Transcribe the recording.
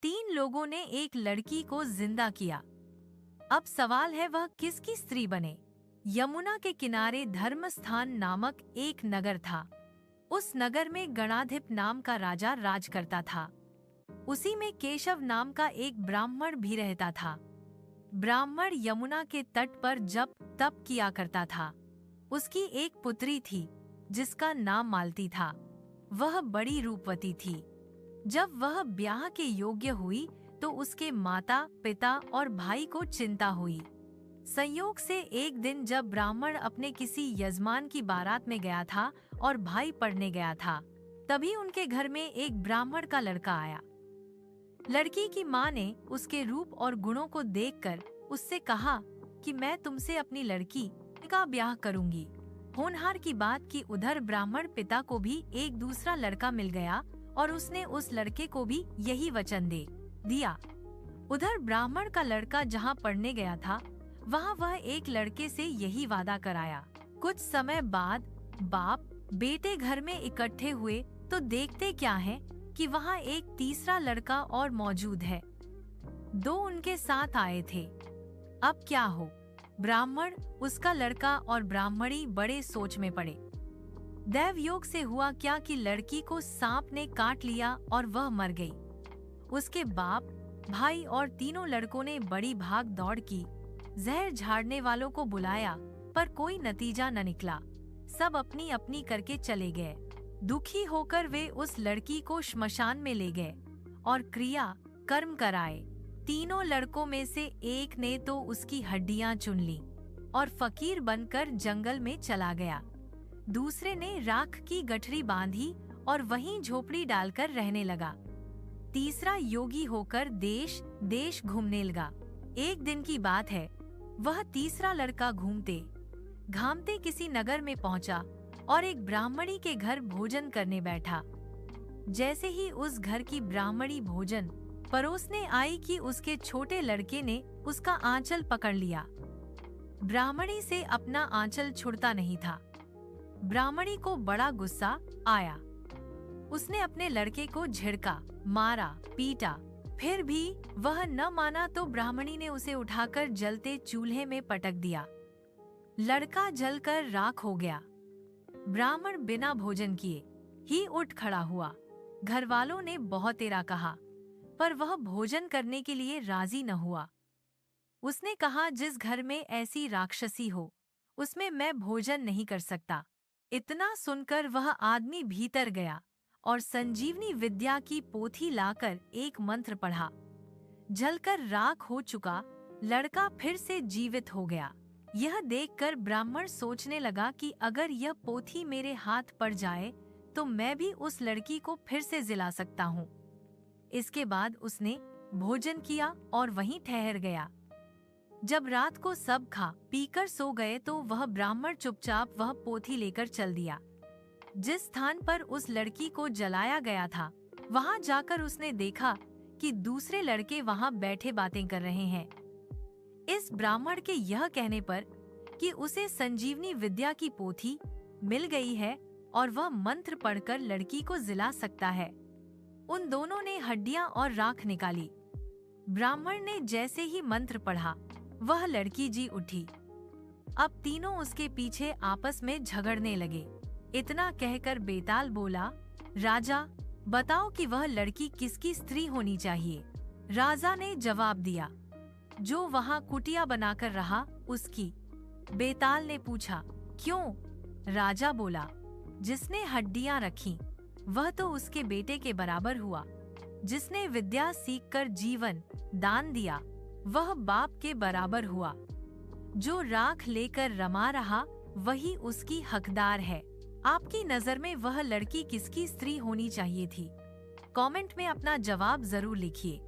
3 लोगों ने एक लड़की को जिंदा किया। अब सवाल है वह किसकी स्त्री बने। यमुना के किनारे धर्मस्थान नामक एक नगर था। उस नगर में गणाधिप नाम का राजा राज करता था। उसी में केशव नाम का एक ब्राह्मण भी रहता था। ब्राह्मण यमुना के तट पर जप तप किया करता था। उसकी एक पुत्री थी जिसका नाम मालती था। वह बड़ी रूपवती थी। जब वह ब्याह के योग्य हुई तो उसके माता पिता और भाई को चिंता हुई। संयोग से एक दिन जब ब्राह्मण अपने किसी यजमान की बारात में गया था और भाई पढ़ने गया था, तभी उनके घर में एक ब्राह्मण का लड़का आया। लड़की की माँ ने उसके रूप और गुणों को देखकर उससे कहा कि मैं तुमसे अपनी लड़की का ब्याह करूंगी। होनहार की बात कि उधर ब्राह्मण पिता को भी एक दूसरा लड़का मिल गया और उसने उस लड़के को भी यही वचन दे दिया। उधर ब्राह्मण का लड़का जहाँ पढ़ने गया था वहाँ वह एक लड़के से यही वादा कराया। कुछ समय बाद बाप बेटे घर में इकट्ठे हुए तो देखते क्या है कि वहाँ एक तीसरा लड़का और मौजूद है। 2 उनके साथ आए थे। अब क्या हो? ब्राह्मण, उसका लड़का और ब्राह्मणी बड़े सोच में पड़े। दैव योग से हुआ क्या कि लड़की को सांप ने काट लिया और वह मर गई। उसके बाप, भाई और तीनों लड़कों ने बड़ी भाग दौड़ की। जहर झाड़ने वालों को बुलाया पर कोई नतीजा न निकला। सब अपनी अपनी करके चले गए। दुखी होकर वे उस लड़की को श्मशान में ले गए और क्रिया कर्म कराए। तीनों लड़कों में से एक ने तो उसकी हड्डियां चुन ली और फकीर बनकर जंगल में चला गया। दूसरे ने राख की गठरी बांधी और वहीं झोपड़ी डालकर रहने लगा। तीसरा योगी होकर देश देश घूमने लगा। एक दिन की बात है, वह तीसरा लड़का घूमते घामते किसी नगर में पहुंचा और एक ब्राह्मणी के घर भोजन करने बैठा। जैसे ही उस घर की ब्राह्मणी भोजन परोसने आई कि उसके छोटे लड़के ने उसका आंचल पकड़ लिया। ब्राह्मणी से अपना आंचल छुड़ता नहीं था। ब्राह्मणी को बड़ा गुस्सा आया। उसने अपने लड़के को झिड़का, मारा, पीटा। फिर भी वह न माना तो ब्राह्मणी ने उसे उठाकर जलते चूल्हे में पटक दिया। लड़का जलकर राख हो गया। ब्राह्मण बिना भोजन किए ही उठ खड़ा हुआ। घर वालों ने बहुत तेरा कहा पर वह भोजन करने के लिए राजी न हुआ। उसने कहा, जिस घर में ऐसी राक्षसी हो उसमें मैं भोजन नहीं कर सकता। इतना सुनकर वह आदमी भीतर गया और संजीवनी विद्या की पोथी लाकर एक मंत्र पढ़ा। जलकर राख हो चुका लड़का फिर से जीवित हो गया। यह देखकर ब्राह्मण सोचने लगा कि अगर यह पोथी मेरे हाथ पड़ जाए तो मैं भी उस लड़की को फिर से जिला सकता हूँ। इसके बाद उसने भोजन किया और वहीं ठहर गया। जब रात को सब खा पीकर सो गए तो वह ब्राह्मण चुपचाप वह पोथी लेकर चल दिया। जिस स्थान पर उस लड़की को जलाया गया था वहां जाकर उसने देखा कि दूसरे लड़के वहां बैठे बातें कर रहे हैं। इस ब्राह्मण के यह कहने पर कि उसे संजीवनी विद्या की पोथी मिल गई है और वह मंत्र पढ़कर लड़की को जिला सकता है, उन दोनों ने हड्डियां और राख निकाली। ब्राह्मण ने जैसे ही मंत्र पढ़ा वह लड़की जी उठी। अब तीनों उसके पीछे आपस में झगड़ने लगे। इतना कहकर बेताल बोला, राजा बताओ कि वह लड़की किसकी स्त्री होनी चाहिए। राजा ने जवाब दिया, जो वहाँ कुटिया बनाकर रहा उसकी। बेताल ने पूछा, क्यों? राजा बोला, जिसने हड्डियां रखी वह तो उसके बेटे के बराबर हुआ। जिसने विद्या सीखकर जीवन दान दिया वह बाप के बराबर हुआ। जो राख लेकर रमा रहा वही उसकी हकदार है। आपकी नजर में वह लड़की किसकी स्त्री होनी चाहिए थी? कमेंट में अपना जवाब जरूर लिखिए।